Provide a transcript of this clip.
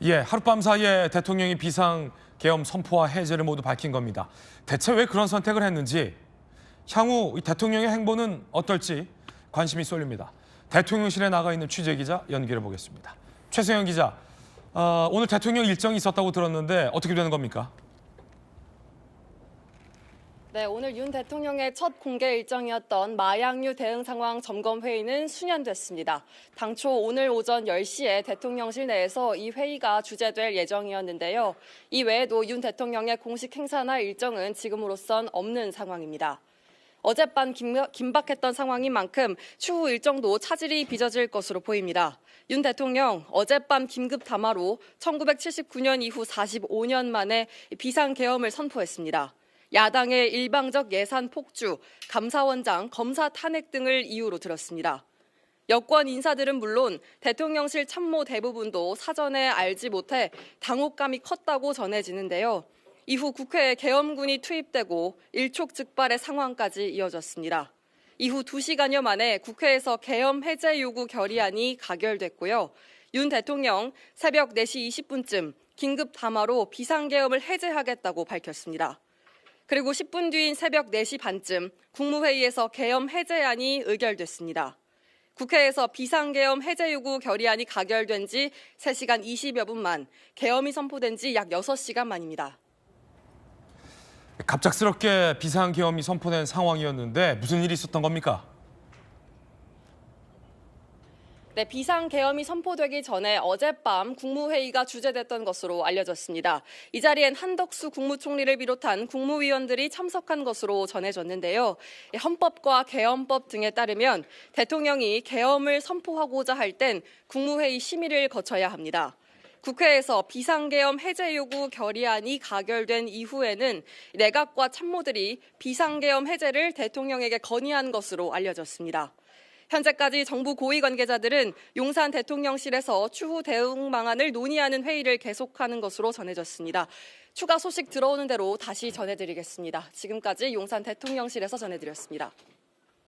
예, 하룻밤 사이에 대통령이 비상계엄 선포와 해제를 모두 밝힌 겁니다. 대체 왜 그런 선택을 했는지, 향후 이 대통령의 행보는 어떨지 관심이 쏠립니다. 대통령실에 나가 있는 취재기자 연결해 보겠습니다. 최세영 기자, 오늘 대통령 일정이 있었다고 들었는데 어떻게 되는 겁니까? 네, 오늘 윤 대통령의 첫 공개 일정이었던 마약류 대응 상황 점검 회의는 수년됐습니다. 당초 오늘 오전 10시에 대통령실 내에서 이 회의가 주재될 예정이었는데요. 이 외에도 윤 대통령의 공식 행사나 일정은 지금으로선 없는 상황입니다. 어젯밤 긴박했던 상황인 만큼 추후 일정도 차질이 빚어질 것으로 보입니다. 윤 대통령 어젯밤 긴급 담화로 1979년 이후 45년 만에 비상계엄을 선포했습니다. 야당의 일방적 예산 폭주, 감사원장 검사 탄핵 등을 이유로 들었습니다. 여권 인사들은 물론 대통령실 참모 대부분도 사전에 알지 못해 당혹감이 컸다고 전해지는데요. 이후 국회에 계엄군이 투입되고 일촉즉발의 상황까지 이어졌습니다. 이후 2시간여 만에 국회에서 계엄 해제 요구 결의안이 가결됐고요. 윤 대통령 새벽 4시 20분쯤 긴급 담화로 비상계엄을 해제하겠다고 밝혔습니다. 그리고 10분 뒤인 새벽 4시 반쯤 국무회의에서 계엄 해제안이 의결됐습니다. 국회에서 비상계엄 해제 요구 결의안이 가결된 지 3시간 20여 분 만, 계엄이 선포된 지 약 6시간 만입니다. 갑작스럽게 비상계엄이 선포된 상황이었는데 무슨 일이 있었던 겁니까? 네, 비상계엄이 선포되기 전에 어젯밤 국무회의가 주재됐던 것으로 알려졌습니다. 이 자리엔 한덕수 국무총리를 비롯한 국무위원들이 참석한 것으로 전해졌는데요. 헌법과 계엄법 등에 따르면 대통령이 계엄을 선포하고자 할 땐 국무회의 심의를 거쳐야 합니다. 국회에서 비상계엄 해제 요구 결의안이 가결된 이후에는 내각과 참모들이 비상계엄 해제를 대통령에게 건의한 것으로 알려졌습니다. 현재까지 정부 고위 관계자들은 용산 대통령실에서 추후 대응 방안을 논의하는 회의를 계속하는 것으로 전해졌습니다. 추가 소식 들어오는 대로 다시 전해드리겠습니다. 지금까지 용산 대통령실에서 전해드렸습니다.